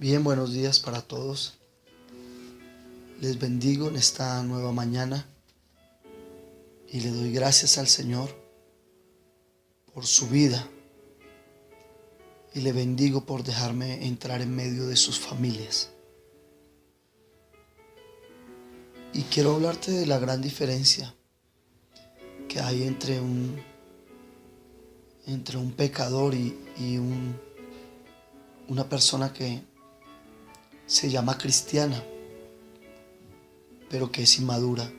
Bien, buenos días para todos. Les bendigo en esta nueva mañana y le doy gracias al Señor por su vida y le bendigo por dejarme entrar en medio de sus familias. Y quiero hablarte de la gran diferencia que hay entre un pecador y una persona que se llama cristiana, pero que es inmadura.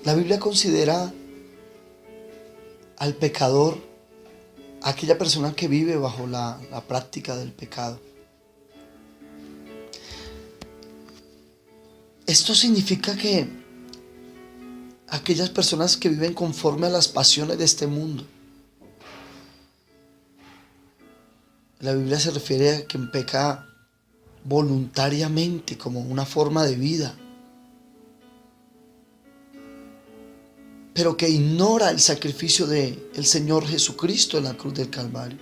La Biblia considera al pecador aquella persona que vive bajo la práctica del pecado. Esto significa que aquellas personas que viven conforme a las pasiones de este mundo. La Biblia se refiere a quien peca voluntariamente como una forma de vida, pero que ignora el sacrificio del Señor Jesucristo en la cruz del Calvario.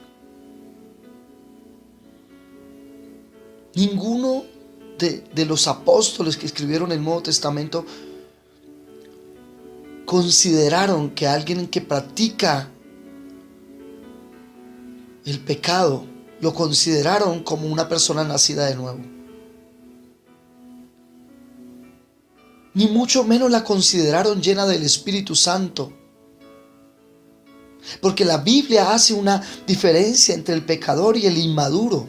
Ninguno de los apóstoles que escribieron el Nuevo Testamento consideraron que alguien que practica el pecado lo consideraron como una persona nacida de nuevo. Ni mucho menos la consideraron llena del Espíritu Santo. Porque la Biblia hace una diferencia entre el pecador y el inmaduro.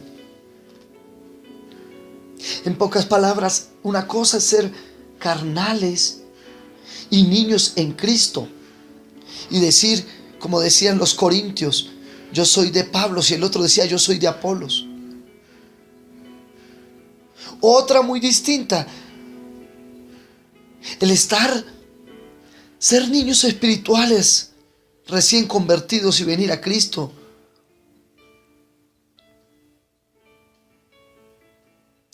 En pocas palabras, una cosa es ser carnales y niños en Cristo y decir, como decían los corintios, yo soy de Pablo, y el otro decía yo soy de Apolos. Otra muy distinta, el ser niños espirituales recién convertidos y venir a Cristo.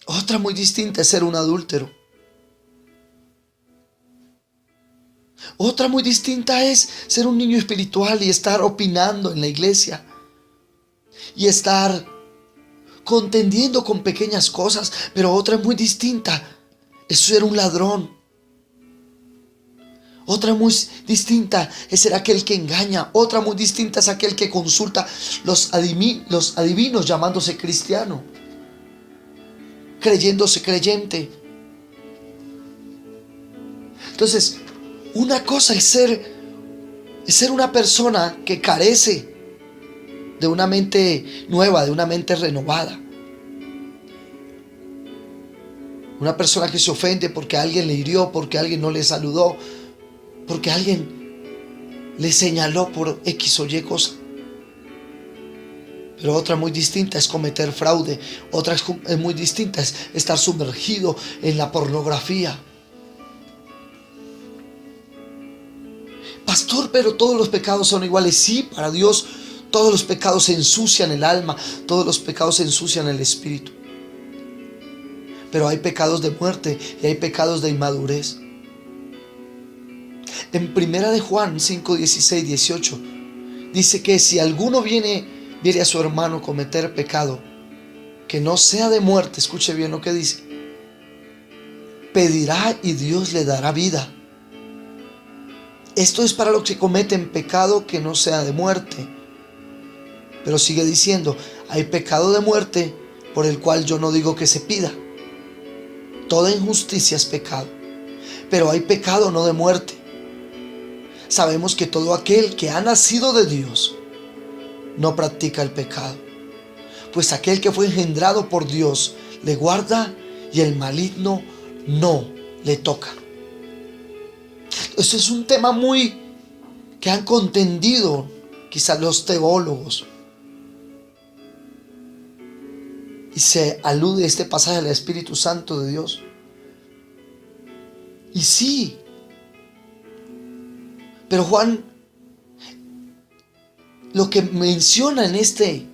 Otra muy distinta es ser un adúltero. Otra muy distinta es ser un niño espiritual y estar opinando en la iglesia y estar contendiendo con pequeñas cosas. Pero otra muy distinta es ser un ladrón. Otra muy distinta es ser aquel que engaña. Otra muy distinta es aquel que consulta los adivinos llamándose cristiano, creyéndose creyente. Entonces, una cosa es ser una persona que carece de una mente nueva, de una mente renovada. Una persona que se ofende porque alguien le hirió, porque alguien no le saludó, porque alguien le señaló por X o Y cosa. Pero otra muy distinta es cometer fraude. Otra es muy distinta es estar sumergido en la pornografía. Pastor, pero todos los pecados son iguales. Sí, para Dios todos los pecados ensucian el alma, todos los pecados ensucian el espíritu. Pero hay pecados de muerte y hay pecados de inmadurez. En 1 de Juan 5, 16, 18 dice que si alguno viere a su hermano cometer pecado que no sea de muerte, escuche bien lo que dice, pedirá y Dios le dará vida. Esto es para los que cometen pecado que no sea de muerte. Pero sigue diciendo, hay pecado de muerte por el cual yo no digo que se pida. Toda injusticia es pecado. Pero hay pecado no de muerte. Sabemos que todo aquel que ha nacido de Dios no practica el pecado. Pues aquel que fue engendrado por Dios le guarda y el maligno no le toca. Esto es un tema que han contendido quizás los teólogos. Y se alude a este pasaje al Espíritu Santo de Dios. Y sí, pero Juan lo que menciona en este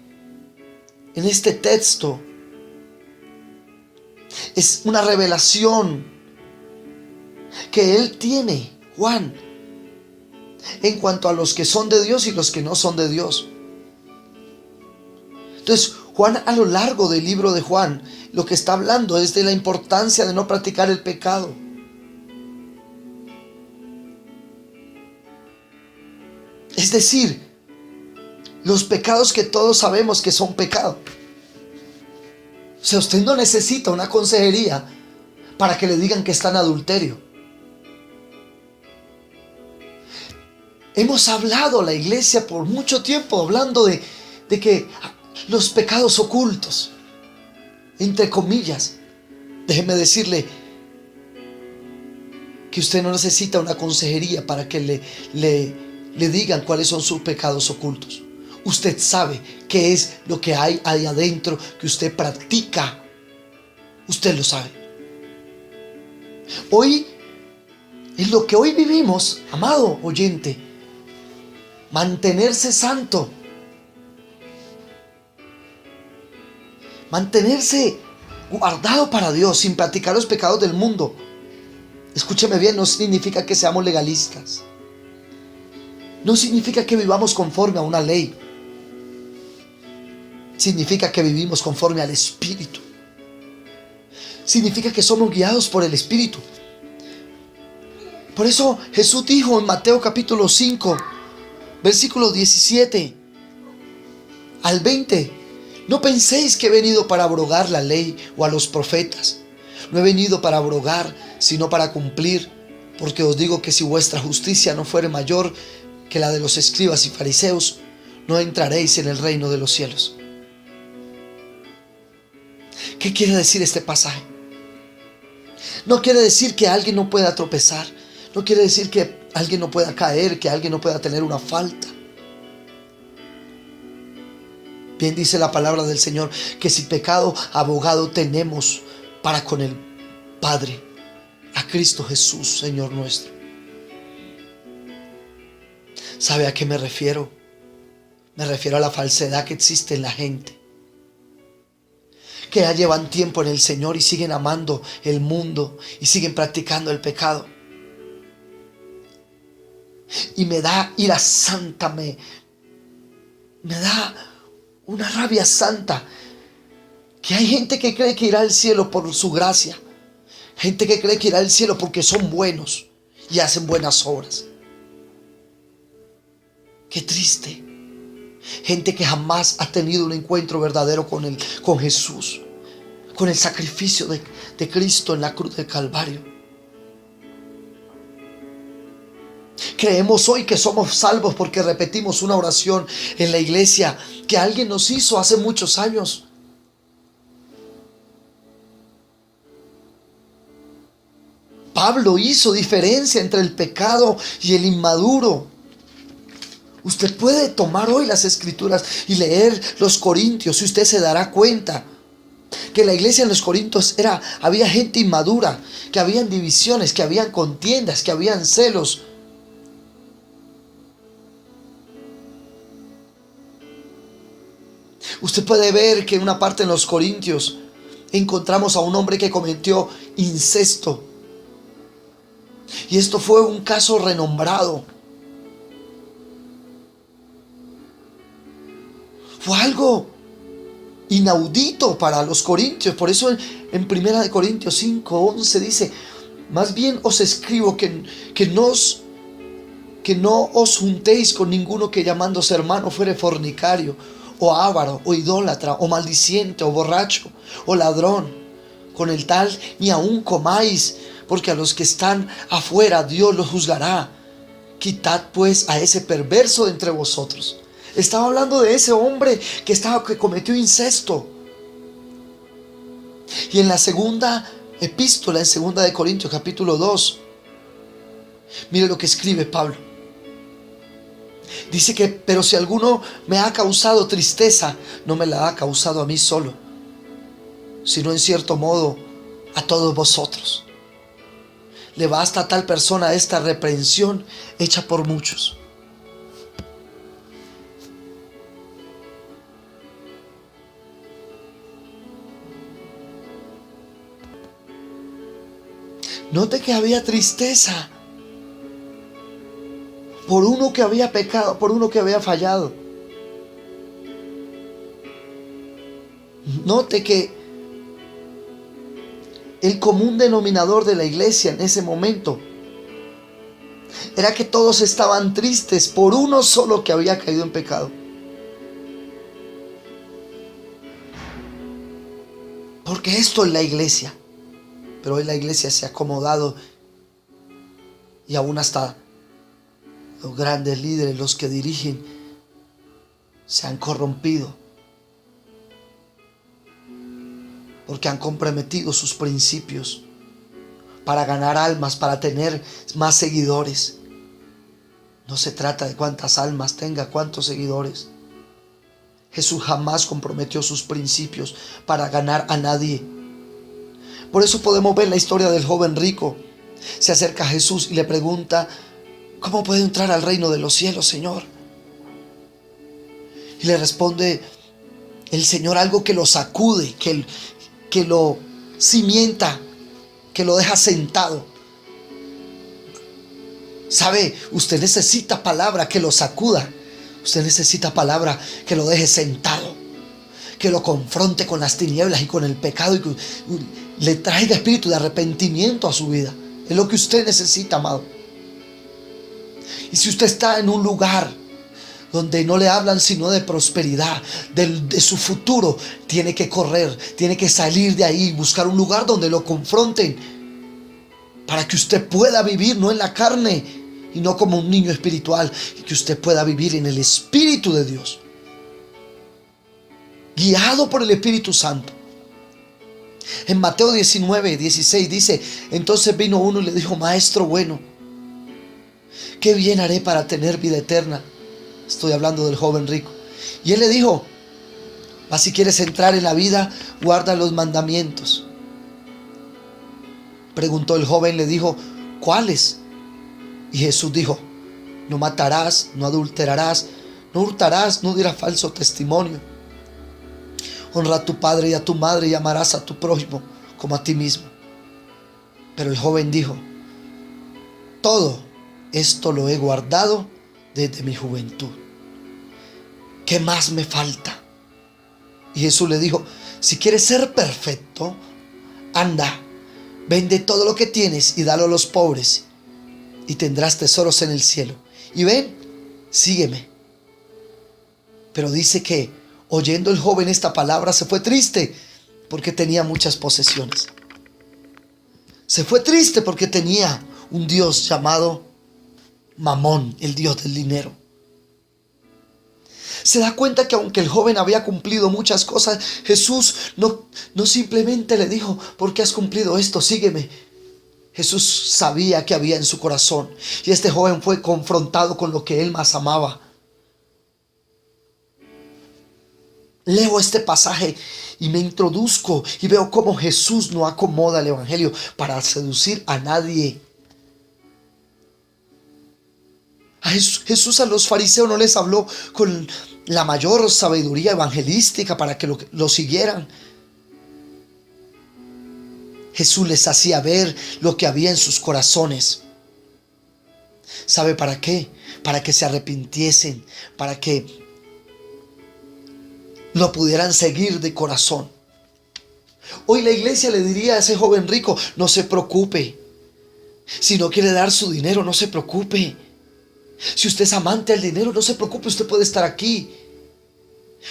texto es una revelación que él tiene, Juan, en cuanto a los que son de Dios y los que no son de Dios. Entonces, Juan, a lo largo del libro de Juan, lo que está hablando es de la importancia de no practicar el pecado. Es decir, los pecados que todos sabemos que son pecado. O sea, usted no necesita una consejería para que le digan que está en adulterio. Hemos hablado, la iglesia, por mucho tiempo, hablando de que los pecados ocultos, entre comillas. Déjeme decirle que usted no necesita una consejería para que le digan cuáles son sus pecados ocultos. Usted sabe qué es lo que hay ahí adentro que usted practica. Usted lo sabe. Hoy, en lo que hoy vivimos, amado oyente, mantenerse santo, mantenerse guardado para Dios sin practicar los pecados del mundo. Escúcheme bien, no significa que seamos legalistas. No significa que vivamos conforme a una ley. Significa que vivimos conforme al Espíritu. Significa que somos guiados por el Espíritu. Por eso Jesús dijo en Mateo capítulo 5, versículos 17 al 20: no penséis que he venido para abrogar la ley o a los profetas. No he venido para abrogar, sino para cumplir. Porque os digo que si vuestra justicia no fuere mayor que la de los escribas y fariseos, no entraréis en el reino de los cielos. ¿Qué quiere decir este pasaje? No quiere decir que alguien no pueda tropezar. No quiere decir que alguien no pueda caer, que alguien no pueda tener una falta. Bien dice la palabra del Señor, que sin pecado abogado tenemos para con el Padre, a Cristo Jesús, Señor nuestro. ¿Sabe a qué me refiero? Me refiero a la falsedad que existe en la gente, que ya llevan tiempo en el Señor y siguen amando el mundo y siguen practicando el pecado. Y me da ira santa, me da una rabia santa, que hay gente que cree que irá al cielo por su gracia, gente que cree que irá al cielo porque son buenos y hacen buenas obras. Qué triste. Gente que jamás ha tenido un encuentro verdadero con Jesús, con el sacrificio de Cristo en la cruz del Calvario. Creemos hoy que somos salvos porque repetimos una oración en la iglesia que alguien nos hizo hace muchos años. Pablo hizo diferencia entre el pecado y el inmaduro. Usted puede tomar hoy las escrituras y leer los Corintios y usted se dará cuenta que la iglesia en los Corintios había gente inmadura, que habían divisiones, que habían contiendas, que habían celos. Usted puede ver que en una parte en los Corintios encontramos a un hombre que cometió incesto. Y esto fue un caso renombrado. Fue algo inaudito para los corintios. Por eso en 1 Corintios 5:11 dice: más bien os escribo que no os juntéis con ninguno que llamándose hermano fuere fornicario, o avaro, o idólatra, o maldiciente, o borracho, o ladrón. Con el tal ni aun comáis, porque a los que están afuera Dios los juzgará. Quitad pues a ese perverso de entre vosotros. Estaba hablando de ese hombre que cometió incesto. Y en la segunda epístola, en 2 Corintios capítulo 2, mire lo que escribe Pablo. Dice que, pero si alguno me ha causado tristeza, no me la ha causado a mí solo, sino en cierto modo a todos vosotros. Le basta a tal persona esta reprensión hecha por muchos. Note que había tristeza por uno que había pecado, por uno que había fallado. Note que el común denominador de la iglesia en ese momento era que todos estaban tristes por uno solo que había caído en pecado. Porque esto es la iglesia. Pero hoy la iglesia se ha acomodado y aún hasta los grandes líderes, los que dirigen, se han corrompido porque han comprometido sus principios para ganar almas, para tener más seguidores. No se trata de cuántas almas tenga, cuántos seguidores. Jesús jamás comprometió sus principios para ganar a nadie. Por eso podemos ver la historia del joven rico. Se acerca a Jesús y le pregunta: ¿cómo puedo entrar al reino de los cielos, Señor? Y le responde el Señor algo que lo sacude, que lo cimienta, que lo deja sentado. ¿Sabe? Usted necesita palabra que lo sacuda. Usted necesita palabra que lo deje sentado, que lo confronte con las tinieblas y con el pecado y que le traiga espíritu de arrepentimiento a su vida. Es lo que usted necesita, amado. Y si usted está en un lugar donde no le hablan sino de prosperidad, de su futuro, tiene que correr, tiene que salir de ahí, buscar un lugar donde lo confronten, para que usted pueda vivir no en la carne y no como un niño espiritual, y que usted pueda vivir en el Espíritu de Dios, guiado por el Espíritu Santo. En Mateo 19:16 dice: entonces vino uno y le dijo: Maestro bueno, ¿qué bien haré para tener vida eterna? Estoy hablando del joven rico. Y él le dijo: si quieres entrar en la vida, guarda los mandamientos. Preguntó el joven, le dijo: ¿cuáles? Y Jesús dijo: no matarás, no adulterarás, no hurtarás, no dirás falso testimonio. Honra a tu padre y a tu madre y amarás a tu prójimo como a ti mismo. Pero el joven dijo: todo esto lo he guardado desde mi juventud. ¿Qué más me falta? Y Jesús le dijo: si quieres ser perfecto, anda, vende todo lo que tienes y dalo a los pobres, y tendrás tesoros en el cielo. Y ven, sígueme. Pero dice que oyendo el joven esta palabra se fue triste porque tenía muchas posesiones. Se fue triste porque tenía un Dios llamado Mamón, el Dios del dinero. Se da cuenta que aunque el joven había cumplido muchas cosas, Jesús no simplemente le dijo: ¿por qué has cumplido esto? Sígueme. Jesús sabía que había en su corazón, y este joven fue confrontado con lo que él más amaba. Leo este pasaje y me introduzco y veo cómo Jesús no acomoda el evangelio para seducir a nadie. Jesús a los fariseos no les habló con la mayor sabiduría evangelística para que lo siguieran. Jesús les hacía ver lo que había en sus corazones. ¿Sabe para qué? Para que se arrepintiesen, para que lo pudieran seguir de corazón. Hoy la iglesia le diría a ese joven rico: no se preocupe. Si no quiere dar su dinero, no se preocupe. Si usted es amante del dinero, no se preocupe, usted puede estar aquí.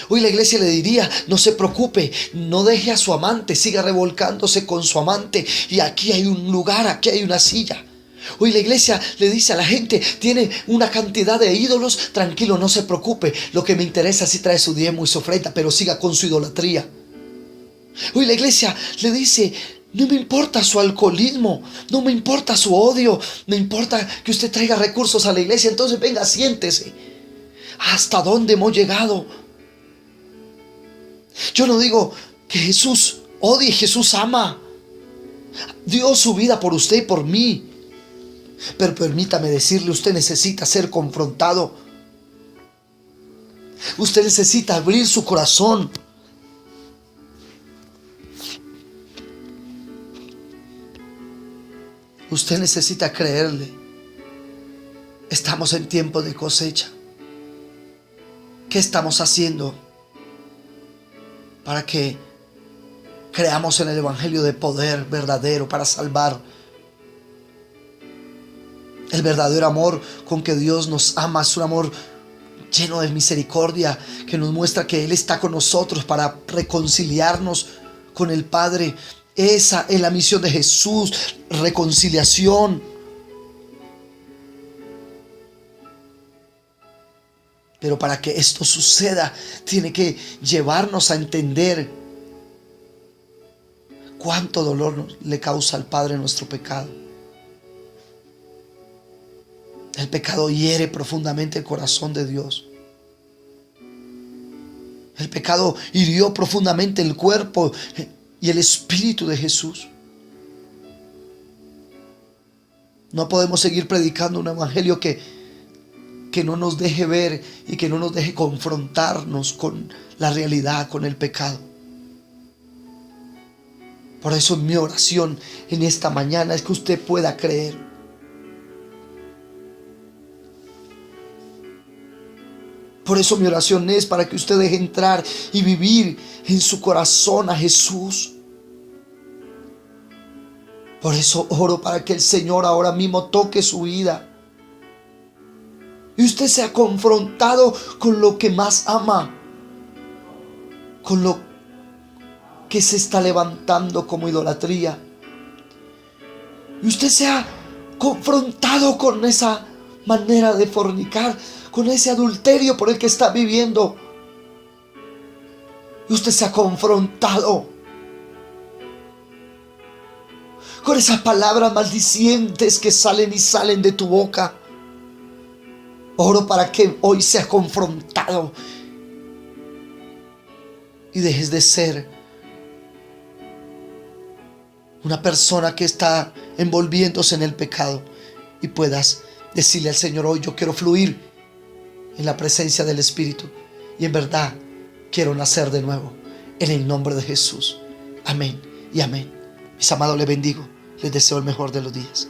Hoy la iglesia le diría: no se preocupe, no deje a su amante, siga revolcándose con su amante, y aquí hay un lugar, aquí hay una silla. Hoy la iglesia le dice a la gente: tiene una cantidad de ídolos, tranquilo, no se preocupe, lo que me interesa es si trae su diezmo y su ofrenda, pero siga con su idolatría. Hoy la iglesia le dice: no me importa su alcoholismo, no me importa su odio, me importa que usted traiga recursos a la iglesia, entonces venga, siéntese. ¿Hasta dónde hemos llegado? Yo no digo que Jesús odie, Jesús ama. Dio su vida por usted y por mí. Pero permítame decirle, usted necesita ser confrontado. Usted necesita abrir su corazón. Usted necesita creerle. Estamos en tiempo de cosecha. ¿Qué estamos haciendo para que Creamos en el Evangelio de poder verdadero para salvar. El verdadero amor con que Dios nos ama es un amor lleno de misericordia, que nos muestra que Él está con nosotros para reconciliarnos con el Padre. Esa es la misión de Jesús, reconciliación. Pero para que esto suceda, tiene que llevarnos a entender cuánto dolor le causa al Padre nuestro pecado. El pecado hiere profundamente el corazón de Dios. El pecado hirió profundamente el cuerpo y el espíritu de Jesús. No podemos seguir predicando un evangelio que no nos deje ver y que no nos deje confrontarnos con la realidad, con el pecado. Por eso mi oración en esta mañana es que usted pueda creer. Por eso mi oración es para que usted deje entrar y vivir en su corazón a Jesús. Por eso oro para que el Señor ahora mismo toque su vida y usted sea confrontado con lo que más ama, con lo que se está levantando como idolatría, y usted sea confrontado con esa manera de fornicar, con ese adulterio por el que está viviendo, y usted sea confrontado con esas palabras maldicientes que salen y salen de tu boca. Oro para que hoy seas confrontado y dejes de ser una persona que está envolviéndose en el pecado y puedas decirle al Señor: hoy yo quiero fluir en la presencia del Espíritu y en verdad quiero nacer de nuevo, en el nombre de Jesús. Amén y amén. Mis amados, les bendigo, les deseo el mejor de los días.